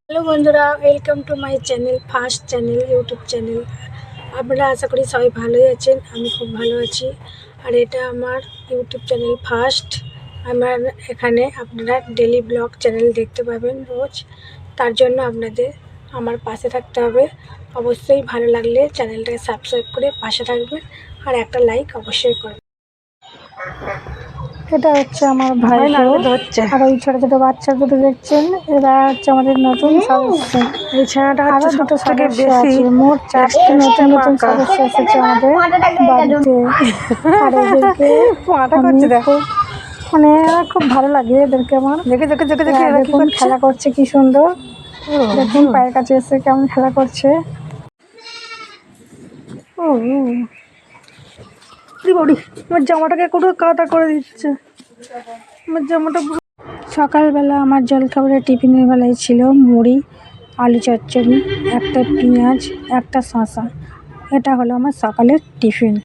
Hello বন্ধুরা, welcome to my channel, first channel, YouTube channel. আপনারা আশা করি সবাই ভালোই আছেন। আমি খুব ভালো আছি। আর এটা আমার ইউটিউব চ্যানেল ফার্স্ট। আমার এখানে আপনারা ডেলি ব্লগ চ্যানেল দেখতে পাবেন রোজ। তার জন্য আপনাদের আমার পাশে থাকতে হবে। অবশ্যই ভালো লাগলে চ্যানেলটাকে সাবস্ক্রাইব করে পাশে থাকবেন আর একটা লাইক অবশ্যই করবেন। এটা হচ্ছে আমার ভাইপো, আর ওই ছোট ছোট বাচ্চা দুটো দেখছেন, এরা হচ্ছে আমাদের নতুন সদস্য। এই ছানাটা আরো হচ্ছে দুটো সবথেকে সদস্য বেশি আছে, মোট 4টে নতুন নতুন সদস্য এসেছে আমাদের বাড়িতে। আর এদেরকে আমি খুব আমার খুব ভালো লাগে এদেরকে আমার। দেখুন খেলা করছে কি সুন্দর, দেখুন পায়ের কাছে এসে কেমন খেলা করছে। আমার জামাটাকে কোনো কাদা করে দিচ্ছে। আমার জামাটা সকালবেলা আমার জলখাবারের টিফিনের বেলায় ছিল মুড়ি, আলু চচ্চড়ি, একটা পেঁয়াজ, একটা শসা। এটা হলো আমার সকালের টিফিন।